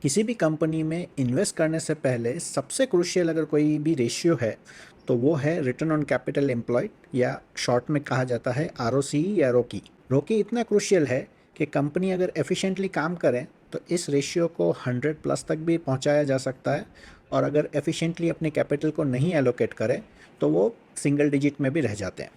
किसी भी कंपनी में इन्वेस्ट करने से पहले सबसे क्रूशियल अगर कोई भी रेशियो है तो वो है रिटर्न ऑन कैपिटल एम्प्लॉयड या शॉर्ट में कहा जाता है आरओसी या रोकी। रोकी इतना क्रूशियल है कि कंपनी अगर एफिशिएंटली काम करे तो इस रेशियो को 100 प्लस तक भी पहुंचाया जा सकता है, और अगर एफिशिएंटली अपने कैपिटल को नहीं एलोकेट करे तो वो सिंगल डिजिट में भी रह जाते हैं।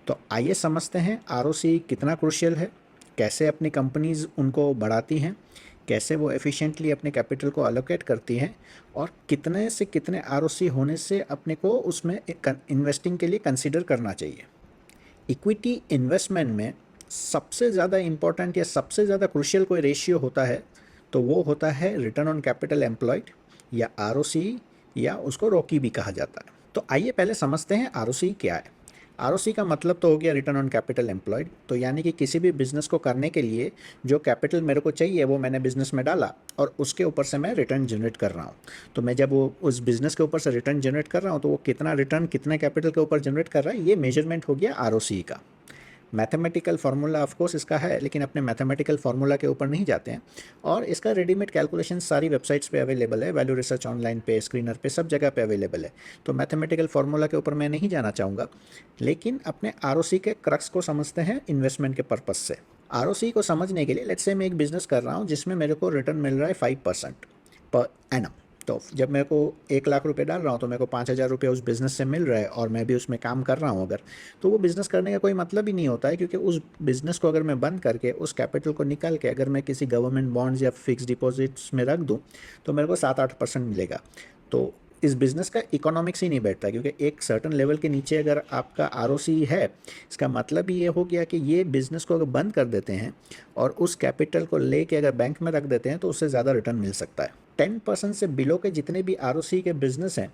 तो आइए समझते हैं आरओसी कितना क्रूशियल है, कैसे अपनी कंपनीज उनको बढ़ाती हैं, कैसे वो एफिशिएंटली अपने कैपिटल को अलोकेट करती हैं, और कितने से कितने आरओसी होने से अपने को उसमें इन्वेस्टिंग के लिए कंसीडर करना चाहिए। इक्विटी इन्वेस्टमेंट में सबसे ज़्यादा इम्पोर्टेंट या सबसे ज़्यादा क्रूशियल कोई रेशियो होता है तो वो होता है रिटर्न ऑन कैपिटल एम्प्लॉयड या आरओसी, या उसको रोकी भी कहा जाता है। तो आइए पहले समझते हैं आरओसी क्या है। आरओसी का मतलब तो हो गया रिटर्न ऑन कैपिटल एम्प्लॉयड, तो यानी कि किसी भी बिजनेस को करने के लिए जो कैपिटल मेरे को चाहिए वो मैंने बिजनेस में डाला और उसके ऊपर से मैं रिटर्न जनरेट कर रहा हूँ। तो मैं जब वो उस बिजनेस के ऊपर से रिटर्न जनरेट कर रहा हूँ तो वो कितना रिटर्न कितने कैपिटल के ऊपर जनरेट कर रहा है, ये मेजरमेंट हो गया आरओसी का। मैथमेटिकल फार्मूला ऑफ कोर्स इसका है, लेकिन अपने मैथमेटिकल फार्मूला के ऊपर नहीं जाते हैं, और इसका रेडीमेड कैलकुलेशन सारी वेबसाइट्स पे अवेलेबल है, वैल्यू रिसर्च ऑनलाइन पे, स्क्रीनर पे, सब जगह पे अवेलेबल है। तो मैथमेटिकल फार्मूला के ऊपर मैं नहीं जाना चाहूँगा, लेकिन अपने आरओसी के क्रक्स को समझते हैं इन्वेस्टमेंट के पर्पज़ से। आरओसी को समझने के लिए लेट्स से मैं एक बिज़नेस कर रहा हूँ जिसमें मेरे को रिटर्न मिल रहा है 5% पर एनम। तो जब मेरे को 1 लाख रुपए डाल रहा हूँ तो मेरे को 5,000 रुपये उस बिज़नेस से मिल रहा है और मैं भी उसमें काम कर रहा हूँ अगर, तो वो बिज़नेस करने का कोई मतलब ही नहीं होता है, क्योंकि उस बिज़नेस को अगर मैं बंद करके उस कैपिटल को निकाल के अगर मैं किसी गवर्नमेंट बॉन्ड्स या फिक्स डिपॉजिट्स में रख दूँ तो मेरे को 7-8% मिलेगा। तो इस बिज़नेस का इकोनॉमिक्स ही नहीं बैठता, क्योंकि एक सर्टन लेवल के नीचे अगर आपका आरओसी है, इसका मतलब ये हो गया कि ये बिज़नेस को अगर बंद कर देते हैं और उस कैपिटल को लेके अगर बैंक में रख देते हैं तो उससे ज़्यादा रिटर्न मिल सकता है। 10% से बिलो के जितने भी आरओसी के बिज़नेस हैं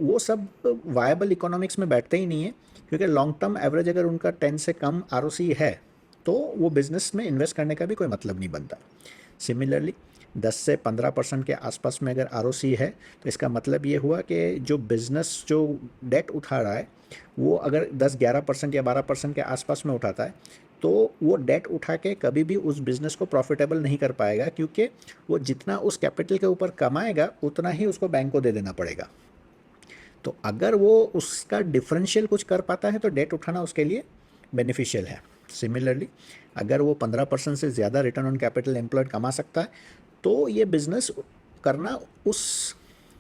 वो सब वायबल इकोनॉमिक्स में बैठते ही नहीं है, क्योंकि लॉन्ग टर्म एवरेज अगर उनका 10 से कम आरओसी है तो वो बिज़नेस में इन्वेस्ट करने का भी कोई मतलब नहीं बनता। सिमिलरली 10 से 15% के आसपास में अगर आरओसी है तो इसका मतलब ये हुआ कि जो बिज़नेस जो डेट उठा रहा है वो अगर 10-11% या 12% के आसपास में उठाता है तो वो डेट उठा के कभी भी उस बिज़नेस को प्रॉफिटेबल नहीं कर पाएगा, क्योंकि वो जितना उस कैपिटल के ऊपर कमाएगा उतना ही उसको बैंक को दे देना पड़ेगा। तो अगर वो उसका डिफरेंशियल कुछ कर पाता है तो डेट उठाना उसके लिए बेनिफिशियल है। सिमिलरली अगर वो 15% से ज़्यादा रिटर्न ऑन कैपिटल एम्प्लॉयड कमा सकता है तो ये बिज़नेस करना उस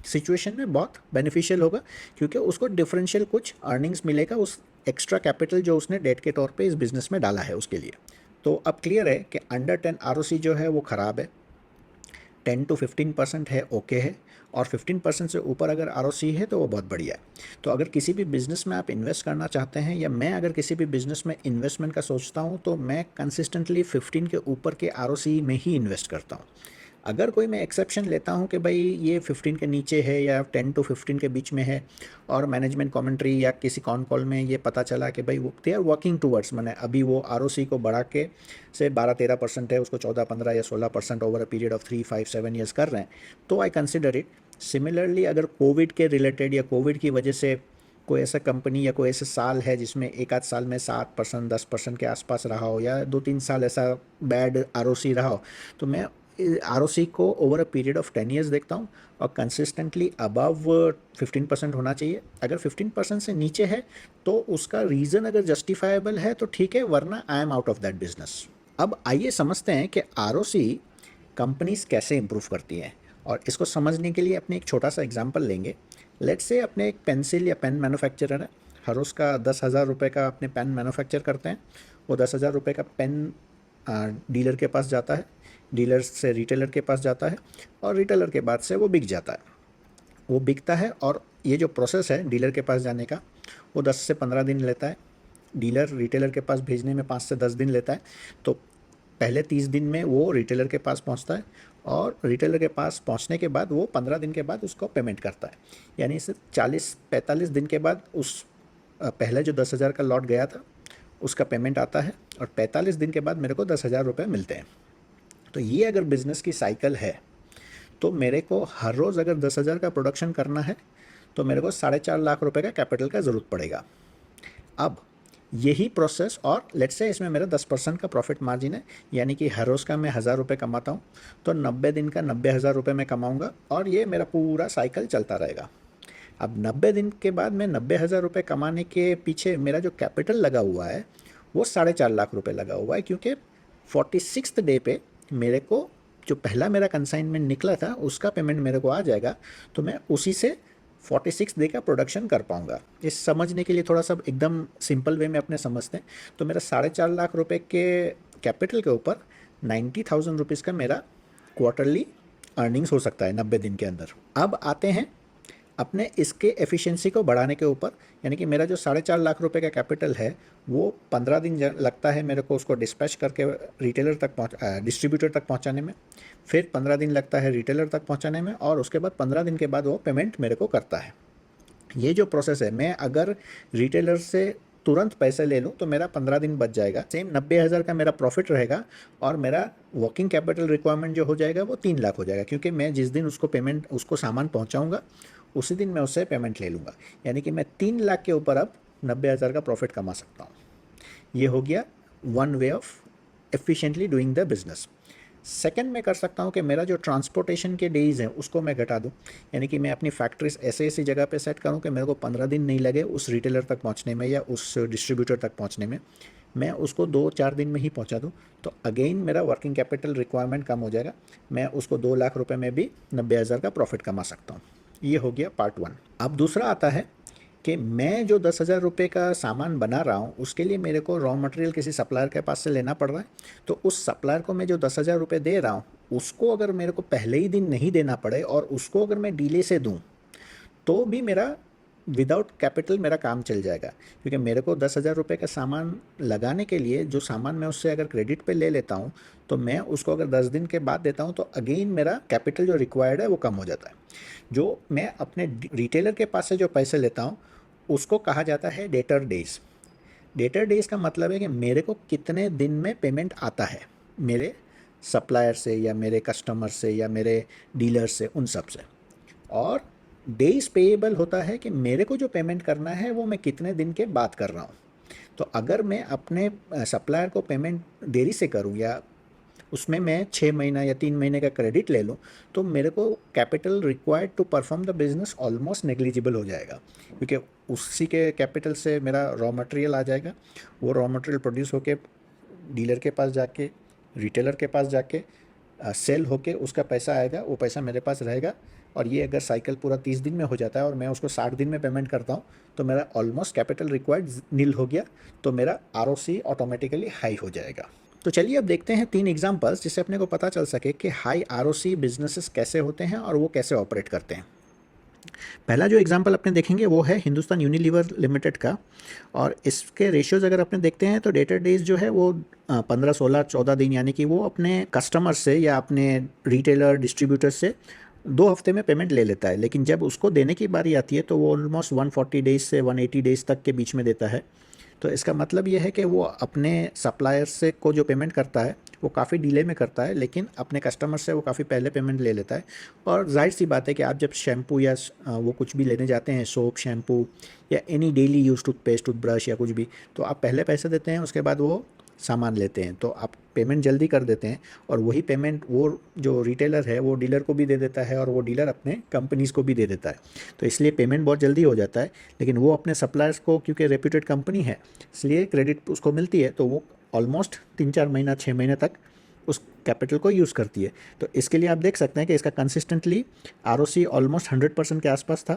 सिचुएशन में बहुत बेनिफिशियल होगा, क्योंकि उसको डिफरेंशियल कुछ अर्निंग्स मिलेगा उस एक्स्ट्रा कैपिटल जो उसने डेट के तौर पे इस बिज़नेस में डाला है उसके लिए। तो अब क्लियर है कि अंडर 10 आरओसी जो है वो ख़राब है, 10 to 15% है ओके है, और 15% से ऊपर अगर आरओसी है तो वो बहुत बढ़िया है। तो अगर किसी भी बिज़नेस में आप इन्वेस्ट करना चाहते हैं, या मैं अगर किसी भी बिज़नेस में इन्वेस्टमेंट का सोचता हूँ तो मैं कंसिस्टेंटली 15 के ऊपर के आरओसी में ही इन्वेस्ट करता हूँ। अगर कोई मैं एक्सेप्शन लेता हूँ कि भाई ये 15 के नीचे है या 10 to 15 के बीच में है, और मैनेजमेंट कमेंट्री या किसी कॉन कॉल में ये पता चला कि भाई वो दे आर वर्किंग टूवर्ड्स, मैंने अभी वो आरओसी को बढ़ा के से 12-13% है उसको 14-15 या 16% over a period of 3-5-7 years कर रहे हैं, तो आई कंसिडर इट। सिमिलरली अगर कोविड के रिलेटेड या कोविड की वजह से कोई ऐसा कंपनी या कोई ऐसा साल है जिसमें एक आध साल में 7% 10% के आसपास रहा हो, या 2-3 साल ऐसा बैड आरओसी रहा हो, तो मैं आरओसी को over a period of 10 years देखता हूँ और कंसिस्टेंटली अबव 15% होना चाहिए। अगर 15% से नीचे है तो उसका रीज़न अगर जस्टिफाइबल है तो ठीक है, वरना I am out of that business. अब आइए समझते हैं कि आरओसी कंपनीज कैसे इंप्रूव करती हैं, और इसको समझने के लिए अपने एक छोटा सा एग्जांपल लेंगे। लेट्स से अपने एक पेंसिल या पेन मैन्युफैक्चरर है, हर रोज़ का 10,000 रुपये का अपने पेन मैन्युफैक्चर करते हैं। वो 10,000 रुपये का पेन डीलर के पास जाता है, डीलर से रिटेलर के पास जाता है, और रिटेलर के बाद से वो बिक जाता है। वो बिकता है और ये जो प्रोसेस है डीलर के पास जाने का वो 10 से 15 दिन लेता है, डीलर रिटेलर के पास भेजने में 5 से 10 दिन लेता है। तो पहले 30 दिन में वो रिटेलर के पास पहुंचता है, और रिटेलर के पास पहुंचने के बाद वो 15 दिन के बाद उसको पेमेंट करता है। यानी इसे 40-45 दिन के बाद उस पहले जो 10,000 का लॉट गया था उसका पेमेंट आता है, और 45 दिन के बाद मेरे को 10,000 रुपये मिलते हैं। तो ये अगर बिज़नेस की साइकिल है तो मेरे को हर रोज़ अगर 10,000 का प्रोडक्शन करना है तो मेरे को 4.5 लाख रुपए का कैपिटल का ज़रूरत पड़ेगा। अब यही प्रोसेस, और लेट्स से इसमें मेरा 10% का प्रॉफिट मार्जिन है, यानी कि हर रोज़ का मैं 1,000 रुपये कमाता हूँ, तो 90 दिन का 90,000 रुपये मैं कमाऊँगा, और ये मेरा पूरा साइकिल चलता रहेगा। अब 90 दिन के बाद मैं 90,000 रुपये कमाने के पीछे मेरा जो कैपिटल लगा हुआ है वो 4.5 लाख रुपये लगा हुआ है, क्योंकि 46th डे पे मेरे को जो पहला मेरा कंसाइनमेंट निकला था उसका पेमेंट मेरे को आ जाएगा, तो मैं उसी से 46 डे का प्रोडक्शन कर पाऊँगा। इस समझने के लिए थोड़ा सा एकदम सिंपल वे में अपने समझते हैं, तो मेरा 4.5 लाख रुपये के कैपिटल के ऊपर 90,000 रुपीज़ का मेरा क्वार्टरली अर्निंग्स हो सकता है 90 दिन के अंदर। अब आते हैं अपने इसके एफिशिएंसी को बढ़ाने के ऊपर, यानी कि मेरा जो 4.5 लाख रुपए का कैपिटल है वो 15 दिन लगता है मेरे को उसको डिस्पैच करके रिटेलर तक डिस्ट्रीब्यूटर तक पहुंचाने में, फिर 15 दिन लगता है रिटेलर तक पहुंचाने में, और उसके बाद 15 दिन के बाद वो पेमेंट मेरे को करता है। ये जो प्रोसेस है, मैं अगर रिटेलर से तुरंत पैसे ले लूँ तो मेरा 15 दिन बच जाएगा, सेम 90,000 का मेरा प्रॉफिट रहेगा, और मेरा वर्किंग कैपिटल रिक्वायरमेंट जो हो जाएगा वो 3 लाख हो जाएगा, क्योंकि मैं जिस दिन उसको सामान पहुंचाऊंगा उसी दिन मैं उससे पेमेंट ले लूँगा, यानी कि मैं 3 लाख के ऊपर अब 90,000 का प्रॉफिट कमा सकता हूँ। ये हो गया one way of efficiently doing the business. Second मैं कर सकता हूँ कि मेरा जो ट्रांसपोर्टेशन के डेज़ हैं उसको मैं घटा दूँ, यानी कि मैं अपनी फैक्ट्रीज ऐसी जगह पे सेट करूँ कि मेरे को 15 दिन नहीं लगे उस रिटेलर तक पहुँचने में या उस डिस्ट्रीब्यूटर तक पहुँचने में, मैं उसको 2-4 दिन में ही पहुँचा दूँ, तो अगेन मेरा वर्किंग कैपिटल रिक्वायरमेंट कम हो जाएगा, मैं उसको 2 लाख रुपये में भी 90,000 का प्रॉफिट कमा सकता हूँ। ये हो गया पार्ट 1। अब दूसरा आता है कि मैं जो 10,000 रुपये का सामान बना रहा हूँ उसके लिए मेरे को रॉ मटेरियल किसी सप्लायर के पास से लेना पड़ रहा है, तो उस सप्लायर को मैं जो 10,000 रुपये दे रहा हूँ उसको अगर मेरे को पहले ही दिन नहीं देना पड़े और उसको अगर मैं डीले से दूँ तो भी मेरा विदाउट कैपिटल मेरा काम चल जाएगा, क्योंकि मेरे को 10,000 रुपये का सामान लगाने के लिए जो सामान मैं उससे अगर क्रेडिट पे ले लेता हूँ तो मैं उसको अगर 10 दिन के बाद देता हूँ तो अगेन मेरा कैपिटल जो रिक्वायर्ड है वो कम हो जाता है। जो मैं अपने रिटेलर के पास से जो पैसे लेता हूँ उसको कहा जाता है डेटर डेज। डेटर डेज का मतलब है कि मेरे को कितने दिन में पेमेंट आता है मेरे सप्लायर से या मेरे कस्टमर से या मेरे डीलर से, उन सब से। और डेज पेएबल होता है कि मेरे को जो पेमेंट करना है वो मैं कितने दिन के बाद कर रहा हूँ। तो अगर मैं अपने सप्लायर को पेमेंट देरी से करूँ या उसमें मैं 6 महीना या 3 महीने का क्रेडिट ले लूँ तो मेरे को capital required to perform the business almost negligible हो जाएगा, क्योंकि उसी के कैपिटल से मेरा रॉ मटेरियल आ जाएगा, वो रॉ मटेरियल प्रोड्यूस होके डीलर के पास जाके रिटेलर के पास जाके सेल होके उसका पैसा आएगा, वो पैसा मेरे पास रहेगा। और ये अगर साइकिल पूरा 30 दिन में हो जाता है और मैं उसको 60 दिन में पेमेंट करता हूँ तो मेरा ऑलमोस्ट कैपिटल रिक्वायर्ड नील हो गया, तो मेरा आरओसी ऑटोमेटिकली हाई हो जाएगा। तो चलिए अब देखते हैं 3 एग्जांपल्स जिससे अपने को पता चल सके कि हाई आरओसी बिजनेसेस कैसे होते हैं और वो कैसे ऑपरेट करते हैं। पहला जो एग्जांपल अपने देखेंगे वो है हिंदुस्तान यूनिलीवर लिमिटेड का, और इसके रेशियोज अगर अपने देखते हैं तो डेटर डेज जो है वो 15, 16, 14 दिन, यानी कि वो अपने कस्टमर से या अपने रिटेलर डिस्ट्रीब्यूटर से 2 हफ्ते में पेमेंट ले लेता है, लेकिन जब उसको देने की बारी आती है तो वो ऑलमोस्ट 140 डेज से 180 डेज तक के बीच में देता है। तो इसका मतलब ये है कि वो अपने सप्लायर से को जो पेमेंट करता है वो काफ़ी डिले में करता है, लेकिन अपने कस्टमर से वो काफ़ी पहले पेमेंट ले लेता है। और जाहिर सी बात है कि आप जब शैम्पू या वो कुछ भी लेने जाते हैं, सोप, शैम्पू या any daily use toothpaste, toothbrush या कुछ भी, तो आप पहले पैसे देते हैं, उसके बाद वो सामान लेते हैं, तो आप पेमेंट जल्दी कर देते हैं, और वही पेमेंट वो जो रिटेलर है वो डीलर को भी दे देता है और वो डीलर अपने कंपनीज़ को भी दे देता है, तो इसलिए पेमेंट बहुत जल्दी हो जाता है। लेकिन वो अपने सप्लायर्स को, क्योंकि रेप्यूटेड कंपनी है इसलिए क्रेडिट उसको मिलती है, तो वो ऑलमोस्ट 3-4 महीना, 6 महीने तक उस कैपिटल को यूज़ करती है। तो इसके लिए आप देख सकते हैं कि इसका कंसिस्टेंटली आरओसी ऑलमोस्ट 100% के आसपास था।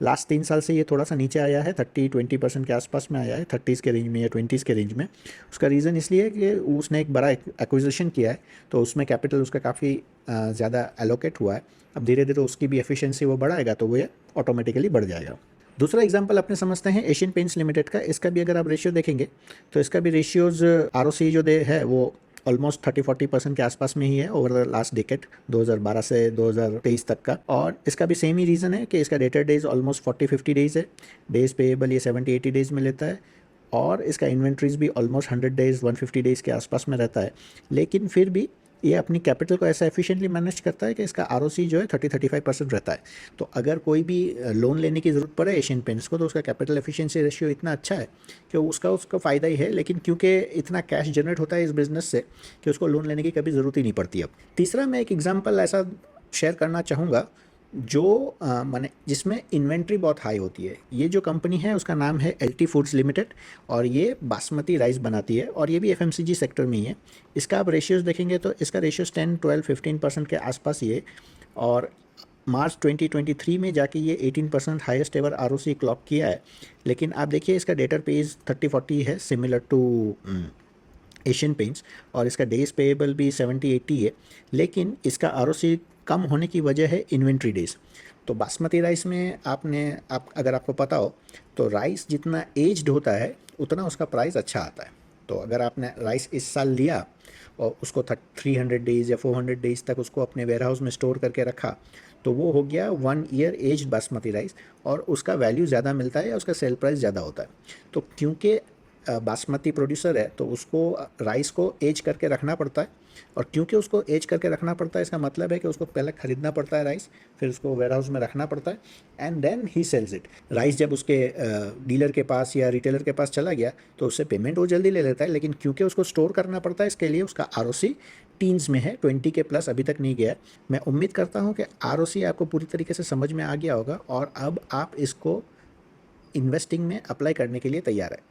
लास्ट 3 साल से ये थोड़ा सा नीचे आया है, 30-20% के आसपास में आया है, 30s के रेंज में या 20s के रेंज में। उसका रीज़न इसलिए है कि उसने एक बड़ा एक्विजिशन किया है, तो उसमें कैपिटल उसका काफ़ी ज़्यादा एलोकेट हुआ है। अब धीरे धीरे उसकी भी एफिशिएंसी वो बढ़ाएगा तो वो ऑटोमेटिकली बढ़ जाएगा। दूसरा एग्जांपल अपने समझते हैं एशियन पेंट्स लिमिटेड का। इसका भी अगर आप रेशियो देखेंगे तो इसका भी रेशियोज़ आरओसी जो है वो ऑलमोस्ट 30-40% के आसपास में ही है ओवर द लास्ट डिकेड, 2012 से 2023 तक का। और इसका भी सेम ही रीज़न है कि इसका डेटर डेज ऑलमोस्ट 40-50 डेज है, डेज पेएबल ये 70-80 डेज में लेता है, और इसका इन्वेंट्रीज भी ऑलमोस्ट 100 डेज, 150 डेज के आसपास में रहता है। लेकिन फिर भी ये अपनी कैपिटल को ऐसा एफिशिएंटली मैनेज करता है कि इसका आरओसी जो है 30-35% रहता है। तो अगर कोई भी लोन लेने की ज़रूरत पड़े एशियन पेंट्स को, तो उसका कैपिटल एफिशिएंसी रेशियो इतना अच्छा है कि उसका उसको फ़ायदा ही है। लेकिन क्योंकि इतना कैश जनरेट होता है इस बिज़नेस से कि उसको लोन लेने की कभी ज़रूरत ही नहीं पड़ती अब। तीसरा मैं एक एग्जांपल ऐसा शेयर करना चाहूँगा जो माने जिसमें इन्वेंट्री बहुत हाई होती है। ये जो कंपनी है उसका नाम है एलटी फूड्स लिमिटेड, और ये बासमती राइस बनाती है, और ये भी एफएमसीजी सेक्टर में ही है। इसका आप रेशियोज़ देखेंगे तो इसका रेशियोज़ 10-12-15% के आसपास ही है, और मार्च 2023 में जाके ये 18% हाईएस्ट एवर आरओसी क्लॉक किया है। लेकिन आप देखिए इसका डेटर पेज 30-40 है, सिमिलर टू एशियन पेंट्स, और इसका डेज पेएबल भी 70-80 है। लेकिन इसका आरओसी कम होने की वजह है इन्वेंट्री डेज। तो बासमती राइस में आप अगर आपको पता हो तो राइस जितना एज्ड होता है उतना उसका प्राइस अच्छा आता है। तो अगर आपने राइस इस साल लिया और उसको 300 डेज़ या 400 डेज़ तक उसको अपने वेयर हाउस में स्टोर करके रखा, तो वो हो गया 1 ईयर एज्ड बासमती राइस, और उसका वैल्यू ज़्यादा मिलता है या उसका सेल प्राइस ज़्यादा होता है। तो क्योंकि बासमती प्रोड्यूसर है तो उसको राइस को एज करके रखना पड़ता है, और क्योंकि उसको एज करके रखना पड़ता है इसका मतलब है कि उसको पहले ख़रीदना पड़ता है राइस, फिर उसको वेयर हाउस में रखना पड़ता है, एंड देन ही सेल्स इट। राइस जब उसके डीलर के पास या रिटेलर के पास चला गया तो उससे पेमेंट वो जल्दी ले लेता है, लेकिन क्योंकि उसको स्टोर करना पड़ता है इसके लिए उसका आरओसी टीन्स में है, 20 के प्लस अभी तक नहीं गया है। मैं उम्मीद करता हूँ कि आरओसी आपको पूरी तरीके से समझ में आ गया होगा, और अब आप इसको इन्वेस्टिंग में अप्लाई करने के लिए तैयार है।